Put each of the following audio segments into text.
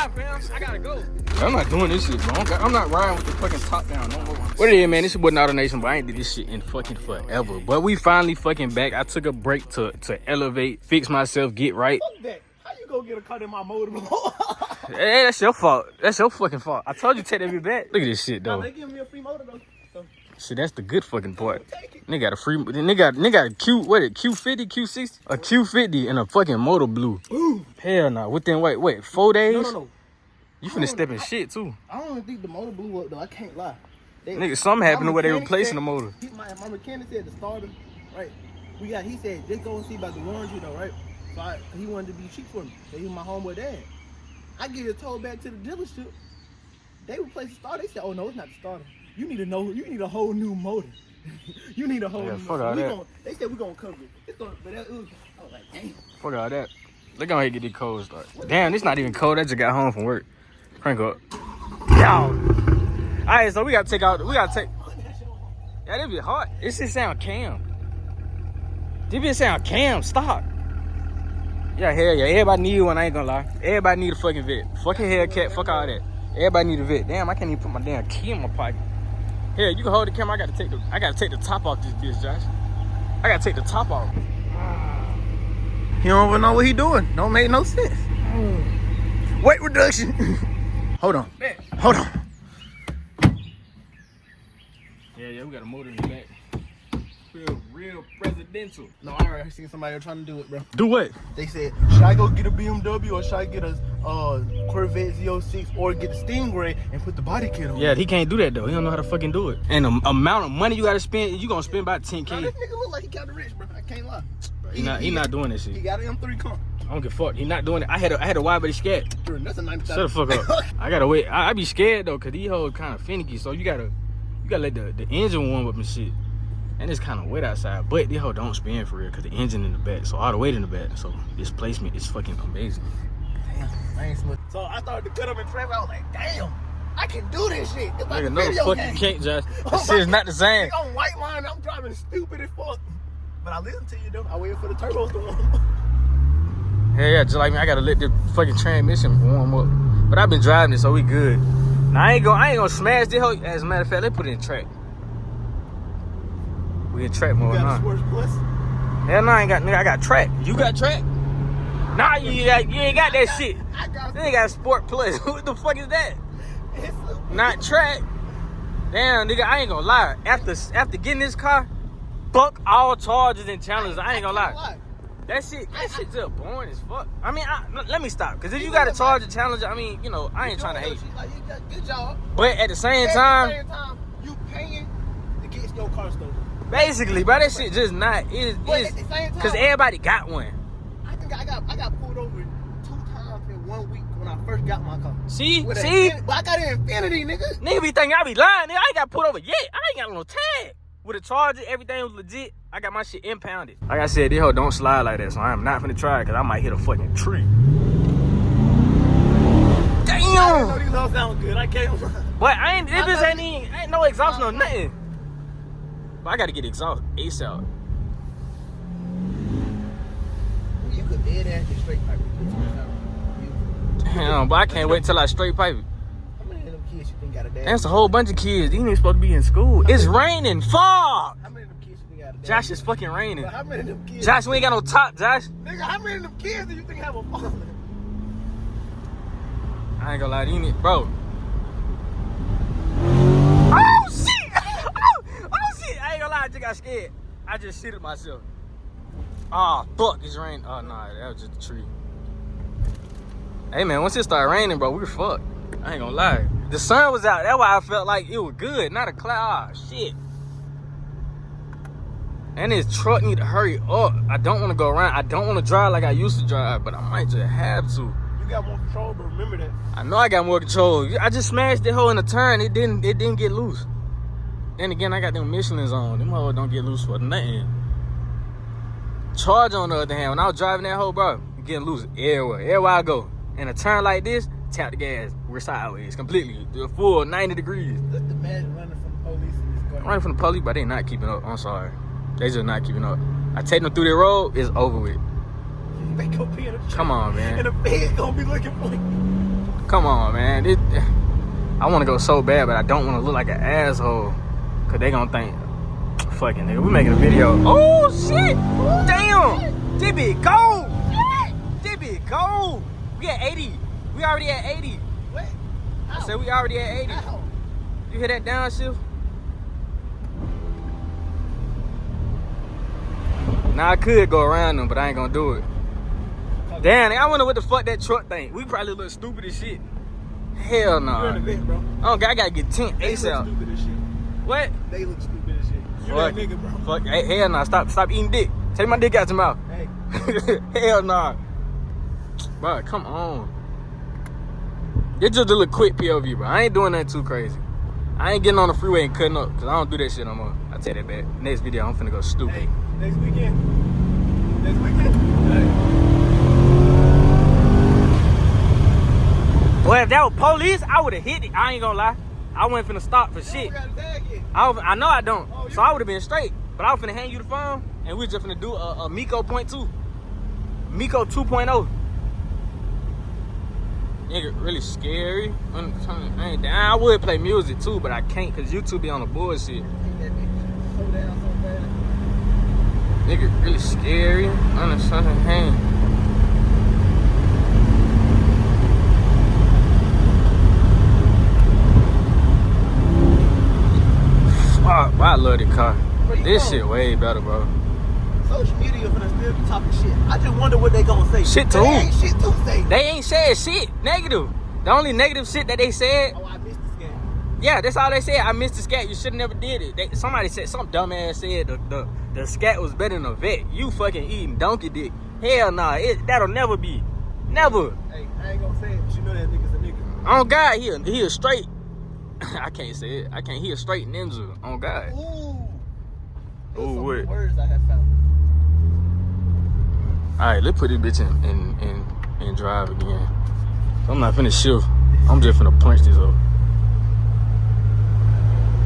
Bye, fam. I gotta go. I'm not doing this shit, bro. I'm not riding with the fucking top down no more. What it is, man? This is Auto Nation, but I ain't did this shit in fucking forever. But we finally fucking back. I took a break to elevate, fix myself, get right. Fuck that. How you gonna get a cut in my motor? Hey, that's your fault. That's your fucking fault. I told you to take that bit back. Look at this shit, though. They giving me a free motor, though. So. Shit, that's the good fucking part. Nigga got a free, nigga got a Q, what it, Q50, Q60? A Q50 and a fucking motor blue. Ooh. Hell no. Within, wait, 4 days? No. You finna step in shit, too. I don't even think the motor blew up, though. I can't lie. Nigga, something happened to where they replacing the motor. My mechanic said the starter, right? He said, just go and see about the warranty, though, right? So he wanted to be cheap for me. So he was my homeboy dad. I get it towed back to the dealership. They replaced the starter. They said, oh, no, it's not the starter. You need a whole new motor. You need a whole new motor. They said we're going to cover it. I was like, damn. Fuck all that. Look how he get these codes started. Damn, this not even cold. I just got home from work. Crank up. Yo. Alright, so we gotta take. Yeah, this be hot. This shit sound cam. This be sound cam. Stop. Yeah, hell yeah. Everybody need one, I ain't gonna lie. Everybody need a fucking vet. Fucking Hellcat, fuck all that. Everybody need a vet. Damn, I can't even put my damn key in my pocket. Here, you can hold the camera. I gotta take the top off this bitch, Josh. I gotta take the top off. He don't even know what he doing. Don't make no sense. Weight reduction. Hold on. Yeah, we got a motor in the back. Real presidential. No, I already seen somebody trying to do it, bro. Do what? They said, should I go get a BMW or should I get a Corvette Z06 or get the Stingray and put the body kit on? Yeah, he can't do that though. He don't know how to fucking do it. And the amount of money you gotta spend, you gonna spend about 10K. Nah, this nigga look like he kinda rich, bro. I can't lie. He not doing this shit. He got an M3 comp. I don't give a fuck. He not doing it. I had a wide body scared. Dude, that's a 90,000. Shut the fuck up. I gotta wait. I be scared though, cause these hoes kind of finicky. So you gotta let the engine warm up and shit. And it's kind of wet outside, but these hoes don't spin for real, cause the engine in the back, so all the weight in the back. So this placement is fucking amazing. Damn, I ain't smooth. So I started to cut up in traffic. I was like, damn, I can do this shit. It's like Nigga, a no the video fuck game. you can't, Josh. This shit is not the same. On white line, I'm driving stupid as fuck. But I listen to you though. I waited for the turbos to warm up. Yeah, just like me, I gotta let the fucking transmission warm up. But I've been driving it, so we good. Now I ain't gonna smash this hoe. As a matter of fact, let's put it in track. We in track mode now. Sports Plus? Hell no, I got track. You got track? Nah, you ain't got that shit. You ain't got Sport Plus. What the fuck is that? Not track. Damn, nigga, I ain't gonna lie. After getting this car, fuck all charges and challenges. I ain't gonna lie. That shit just boring as fuck. I mean, let me stop. Cause if you got a charge and challenge, I mean, you know, I ain't trying to hate you. Like, you got good job. But at the same time, you paying to get your car stolen. Basically, bro, that shit just not. It's cause everybody got one. I think I got pulled over 2 times in 1 week when I first got my car. See? But I got an Infinity, nigga. Nigga be thinking I be lying, nigga. I ain't got pulled over yet. I ain't got no tag. With a charger, everything was legit. I got my shit impounded. Like I said, this hoe don't slide like that, so I am not finna try it, cause I might hit a fucking tree. Damn! I know these all sound good. I can't. But this ain't no exhaust, no nothing. But I gotta get exhaust ASAP. You could dead ass get straight pipe. Damn, but I can't wait till I straight pipe it. How many of them kids you think got a dad? That's a whole bunch of kids. These niggas supposed to be in school. It's raining. Fuck! How many of them kids you think got a dad? Josh, it's fucking raining. But how many of them kids? Josh, we ain't got no top, Josh. Nigga, how many of them kids do you think have a father? I ain't gonna lie to you, bro. Oh shit! Oh shit! I ain't gonna lie, I just got scared. I just shitted myself. Oh fuck, it's raining. Oh nah, that was just a tree. Hey man, once it started raining, bro, we were fucked. I ain't gonna lie. The sun was out. That's why I felt like it was good, not a cloud. Oh, shit. And this truck need to hurry up. I don't want to go around. I don't want to drive like I used to drive, but I might just have to. You got more control, but remember that. I know I got more control. I just smashed that hole in the turn. It didn't get loose. Then again, I got them Michelins on. Them hoes don't get loose for nothing. Charge on the other hand, when I was driving that hole, bro, getting loose everywhere. Everywhere I go. In a turn like this, tap the gas. We're sideways completely. The full 90 degrees. The man running from the police in this car. Running from the police, but they not keeping up. I'm sorry. They just not keeping up. I take them through the road, it's over with. They gonna be in a Come on, man. And the feds gonna be looking for you. Come on, man. I want to go so bad, but I don't want to look like an asshole. Cause they gonna think, fucking nigga, we making a video. Oh shit! Damn! DB, go! DB, go! We at 80. We already at 80. What? I said we already at 80. Ow. You hear that downshift? Now I could go around them, but I ain't gonna do it. Damn, I wonder what the fuck that truck think. We probably look stupid as shit. Hell no. You're in the vet, bro. I gotta get tint They look ASAP. stupid as shit. What? They look stupid as shit. You Fuck. that nigga, bro. Fuck. Hey, hell no. Stop eating dick. Take my dick out your mouth. Hey. Hell no. Bro, come on. Get just a little quick POV, bro. I ain't doing nothing too crazy. I ain't getting on the freeway and cutting up, because I don't do that shit no more. I tell that back. Next video, I'm finna go stupid. Hey, next weekend. Next weekend. Hey. Well, if that was police, I would have hit it. I ain't gonna lie. I wasn't finna stop for shit. You don't got a tag yet. I know I don't. Oh, So I would have been straight. But I was finna hand you the phone, and we just finna do a Miko point 2. Miko 2.0. Nigga, really scary. I would play music too, but I can't because YouTube be on the bullshit. Take that bitch so down so fast. Nigga, really scary. Understanding hand. Fuck, I love the car. Where you This going? shit way better, bro. Social media finna still be talking shit. I just wonder what they gonna say. Shit to They who? ain't shit to say. They ain't said shit negative. The only negative shit that they said, Oh, I missed the scam. yeah, that's all they said. I missed the scat. You should have never did it. Somebody said, some dumbass said the scat was better than a vet. You fucking eating donkey dick. Hell nah, that'll never be. Never. Hey, I ain't gonna say it, but you know that nigga's a nigga. On God, he a straight. I can't say it. I can't. He a straight ninja. On God. Ooh. Ooh, Some what? words I have found. All right, let's put this bitch in drive again. I'm not finna shift. I'm just finna punch this up.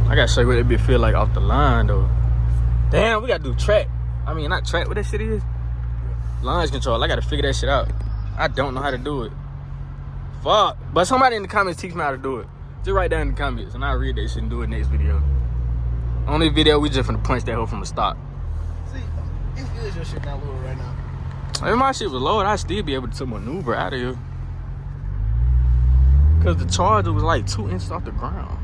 I gotta show you what that bitch feel like off the line though. Damn, we gotta do track. I mean, not track. What that shit is? Launch control. I gotta figure that shit out. I don't know how to do it. Fuck. But somebody in the comments teach me how to do it. Just write down in the comments and I'll read that shit and do it next video. On this video, we just finna punch that hoe from the stop. See, it's good your shit not low right now. If my shit was lowered, I'd still be able to maneuver out of here. Cause the Charger was like 2 inches off the ground.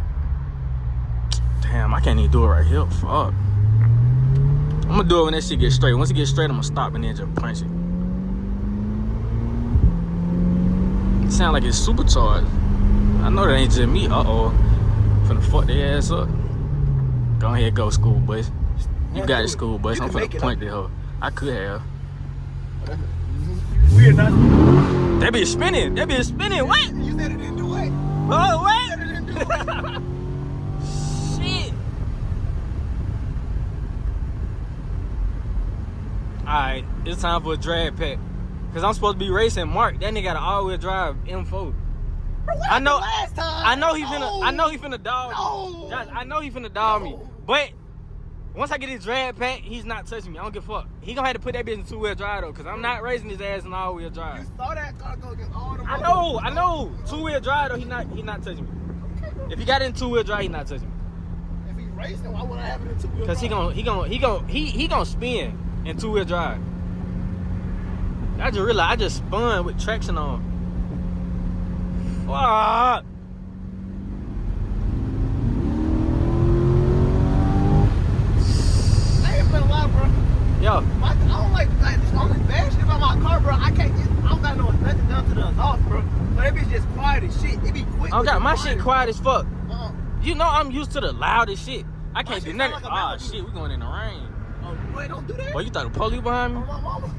Damn, I can't even do it right here. Fuck. I'm gonna do it when that shit gets straight. Once it gets straight, I'm gonna stop and then just punch it. It sound like it's supercharged. I know that ain't just me. Uh-oh. Finna fuck their ass up. Go ahead, go school bus. You got it, school bus. I'm finna punch that hoe. I could have. Weird, not. That bitch spinning. That bitch spinning. What? You said it didn't do it. Oh, what? You said it didn't do it. Shit. Alright, it's time for a drag pack. Cause I'm supposed to be racing Mark. That nigga got an all-wheel drive M4. Bro, what I know- happened last time? I know he finna dog me. No. Josh, I know he finna dog me. No. But once I get his drag pack, he's not touching me. I don't give a fuck. He gonna have to put that bitch in 2-wheel drive though, cause I'm not racing his ass in all-wheel You drive. saw that car go against all the I know. 2-wheel drive though, he not touching me. If he got it in 2-wheel drive, he not touching me. If he's racing, why would I have it in 2-wheel? Cause he gonna spin in 2-wheel drive. I just realized I just spun with traction on. Fuck. I ain't been a lot, bro. Yo, I don't like the only bad shit about my car, bro. I don't got no nothing done to the exhaust, bro. So that bitch just quiet as shit. It be quick. I got my shit quiet as fuck. Uh-uh. You know I'm used to the loudest shit. I can't do shit nothing. sound like a Ah, Malibu. shit, we going in the rain. Oh, boy, don't do that. Boy, you thought the police behind me? Oh, my mama.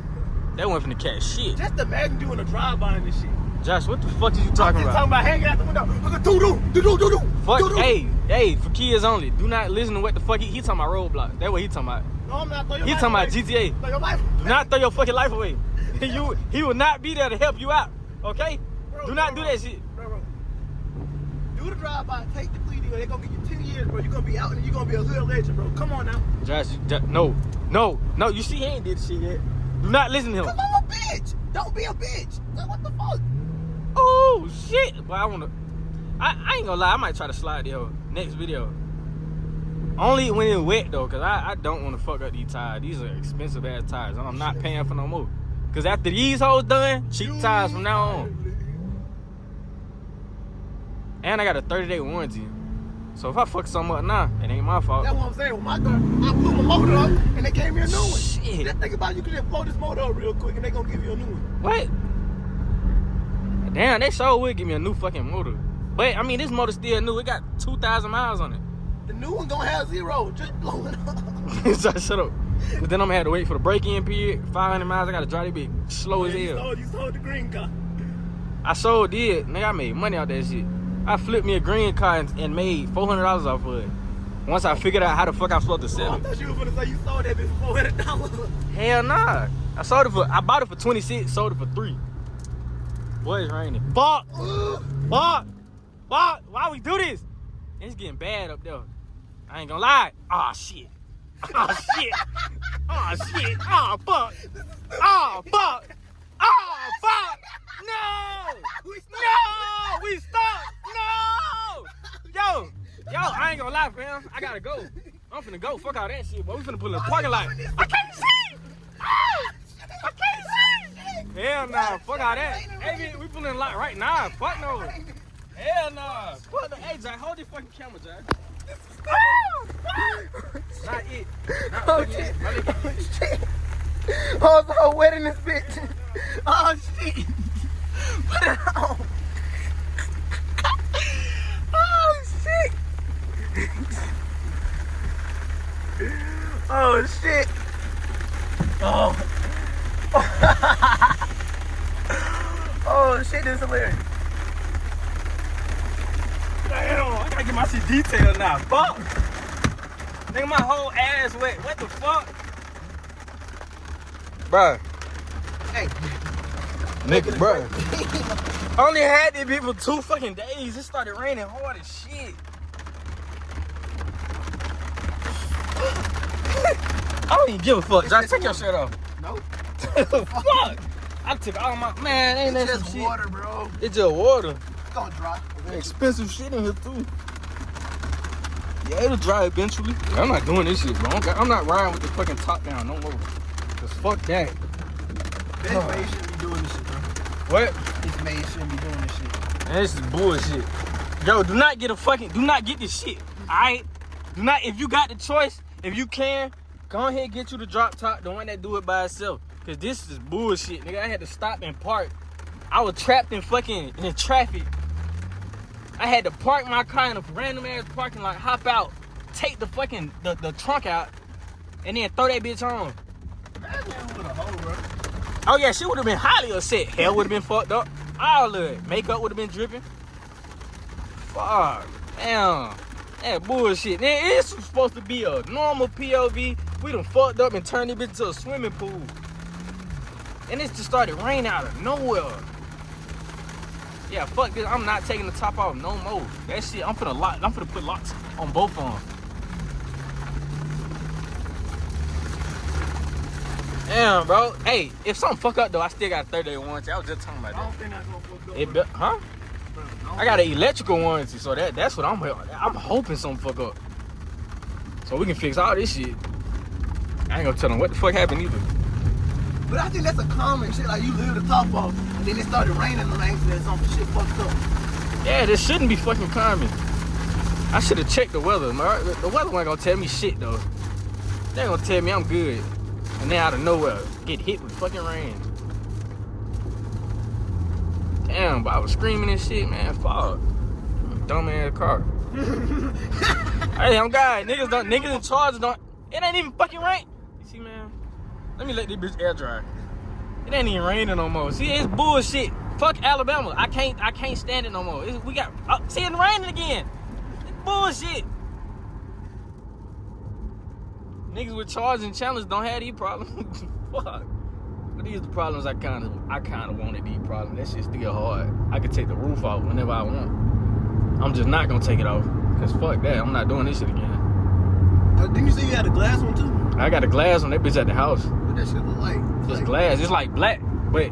That went from the cat shit. Just imagine doing a drive-by in this shit. Josh, what the fuck is you talking I'm just talking about? about hanging out the window. Look at doo-doo. Fuck, hey, for kids only. Do not listen to what the fuck he talking about roadblocks. That's what he talking about. No, I'm not. Throw your He life talking about away. GTA. Throw your life. Do not throw your fucking life away. He will not be there to help you out. Okay? Bro, Do not bro, do that shit. Bro. Do the drive-by. Take the plea deal. They're going to give you 10 years, bro. You're going to be out and you're going to be a hood legend, bro. Come on now. Josh, no. You see, he ain't did shit yet. Do not listen to him. Because I'm a bitch. Don't be a bitch. Like, what the fuck? Oh shit! But I ain't gonna lie. I might try to slide the next video. Only when it's wet though, cause I don't want to fuck up these tires. These are expensive ass tires, and I'm not paying for no more. Cause after these hoes done, cheap tires from now on. And I got a 30-day warranty. So if I fuck something up now, it ain't my fault. That's what I'm saying. With my car, I blew my motor up and they gave me a new one. Shit. Just think about it. You can just blow this motor up real quick and they gonna give you a new one. What? Damn, they sure would give me a new fucking motor. But I mean, this motor still new. It got 2,000 miles on it. The new one gonna have 0. Just blow it up. Shut up. But then I'm gonna have to wait for the break-in period. 500 miles. I gotta drive this bitch slow as hell. You sold the green car. I sure did. Nigga, I made money out that shit. I flipped me a green car and made $400 off of it. Once I figured out how the fuck I'm supposed to sell I it. thought you were gonna say you sold that bitch for $400. Hell nah. I bought it for 26, sold it for 3. Boy, it's raining. Fuck! Fuck! Fuck! Why we do this? It's getting bad up there. I ain't gonna lie. Aw, shit. Aw, shit. Aw, shit. Aw, fuck. Aw, fuck. Aw, fuck. No! No! We stuck! No! Yo, I ain't gonna lie, fam. I gotta go. I'm finna go. Fuck all that shit, boy. We finna pull in the parking lot. I can't see! Oh! I can't see! Hell nah. Fuck all that. Hey, we pulling in the lot right now. Fuck no. Hell nah. Fuck the. Hey, Jack, hold this fucking camera, Jack. Not it. Not Oh, shit. shit. Oh, it's so wet in this bitch. Oh, shit. Put it on. Oh, shit. Oh, shit. Oh. Oh, shit, this is hilarious. Damn, I gotta get my shit detailed now. Fuck. Nigga, my whole ass wet. What the fuck? Bruh. Hey. Nigga, bruh. I only had this bitch for 2 fucking days. It started raining hard as shit. I don't even give a fuck. Josh, take your shirt off. No. Fuck. I took all my. Man, ain't that It's some just shit? water, bro. It's just water. It's gonna dry. Expensive shit in here, too. Yeah, it'll dry eventually. I'm not doing this shit, bro. I'm not riding with the fucking top down no more. Cause fuck that. This man shouldn't be doing this shit, bro. What? This man shouldn't be doing this shit. Man, this is bullshit. Yo, do not get this shit. Alright? Do not, if you got the choice, if you can, go ahead and get you the drop top, the one that do it by itself. Cause this is bullshit, nigga. I had to stop and park. I was trapped in traffic. I had to park my car in a random ass parking lot, hop out, take the fucking the trunk out, and then throw that bitch on. That man with a hole, bro. Oh yeah, she would have been highly upset. Hair would have been fucked up. All of it. Makeup would have been dripping. Fuck. Damn. That bullshit. Man, it's supposed to be a normal POV. We done fucked up and turned it into a swimming pool. And it just started raining out of nowhere. Yeah, fuck this. I'm not taking the top off no more. That shit, I'm finna put locks on both of them. Damn, bro. Hey, if something fuck up though, I still got a 30-day warranty. I was just talking about I don't that. think that's gonna fuck up. Huh? I got an electrical warranty, so that's what I'm hoping something fuck up. So we can fix all this shit. I ain't gonna tell them what the fuck happened either. But I think that's a common shit. Like you leave the top off, and then it started raining on accident, some shit fucked up. Yeah, this shouldn't be fucking common. I should have checked the weather. The weather ain't gonna tell me shit though. They ain't gonna tell me I'm good. And then out of nowhere, get hit with fucking rain. Damn, but I was screaming and shit, man. Fuck. Dumb ass car. Hey, I'm God. Niggas in charge don't. It ain't even fucking rain. You see, man? Let me let this bitch air dry. It ain't even raining no more. See, it's bullshit. Fuck Alabama. I can't stand it no more. We got. See, it's raining again. It's bullshit. Niggas with charge and challenge don't have these problems. Fuck. But these are the problems I kind of wanted these problems. That shit's still hard. I could take the roof off whenever I want. I'm just not gonna take it off. Cause fuck that. I'm not doing this shit again. Didn't you say you had a glass one too? I got a glass on that bitch at the house. What that shit look like? It's glass. It's like black, but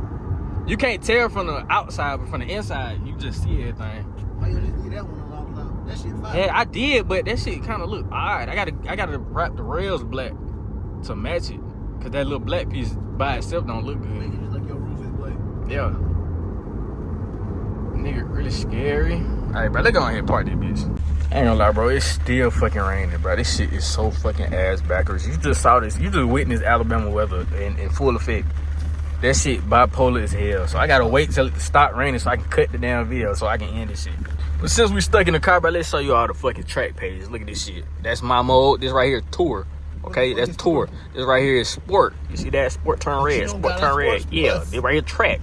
You can't tell from the outside, but from the inside, you just see everything. Why you just leave that one alone? That shit fire. Yeah, I did, but that shit kind of look odd. I gotta wrap the rails black to match it, cause that little black piece by itself don't look Make good. it just like your roof is black. Yeah. Nigga really scary. Alright, bro, let's go ahead and park this bitch. I ain't gonna lie, bro, it's still fucking raining, bro. This shit is so fucking ass backwards. You just saw this. You just witnessed Alabama weather in full effect. That shit bipolar as hell. So I gotta wait till it stop raining so I can cut the damn video so I can end this shit. But since we stuck in the car, bro, let's show you all the fucking track pages. Look at this shit. That's my mode. This right here is tour. Okay, that's tour. This right here is sport. You see that? Sport turn red. Sport turn red. Yeah, this right here track.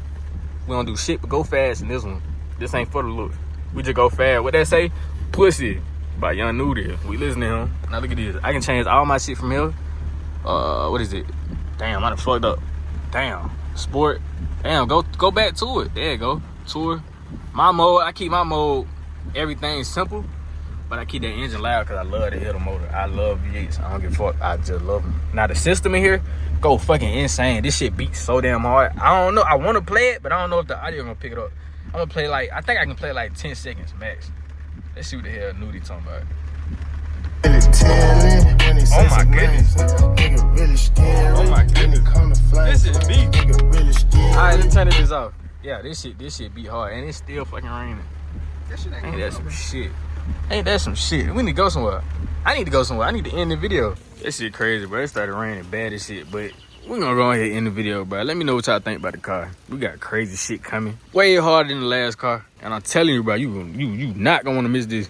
We don't do shit but go fast in this one. This ain't for the look. We just go fast. What that say? Pussy by Young Nudie. We listen to him. Now look at this. I can change all my shit from here. What is it? Damn, I done fucked up. Damn. Sport. Damn, go back to it. There you go. Tour. My mode, I keep my mode, everything simple, but I keep that engine loud because I love to hear the motor. I love V8s. I don't give a fuck. I just love them. Now the system in here go fucking insane. This shit beats so damn hard. I don't know. I want to play it, but I don't know if the audio gonna pick it up. I'm gonna play like, I think I can play like 10 seconds max. Let's see what the hell Nudie talking about. Oh my goodness. Oh my goodness. This is beat. Alright, let me turn this off. Yeah, this shit beat hard and it's still fucking raining. That shit Ain't that some shit? Ain't that some shit? We need to go somewhere. I need to go somewhere. I need to end the video. That shit crazy, bro. It started raining bad as shit, but we're gonna go ahead and end the video, bro. Let me know what y'all think about the car. We got crazy shit coming. Way harder than the last car. And I'm telling you, bro, you not gonna wanna miss this.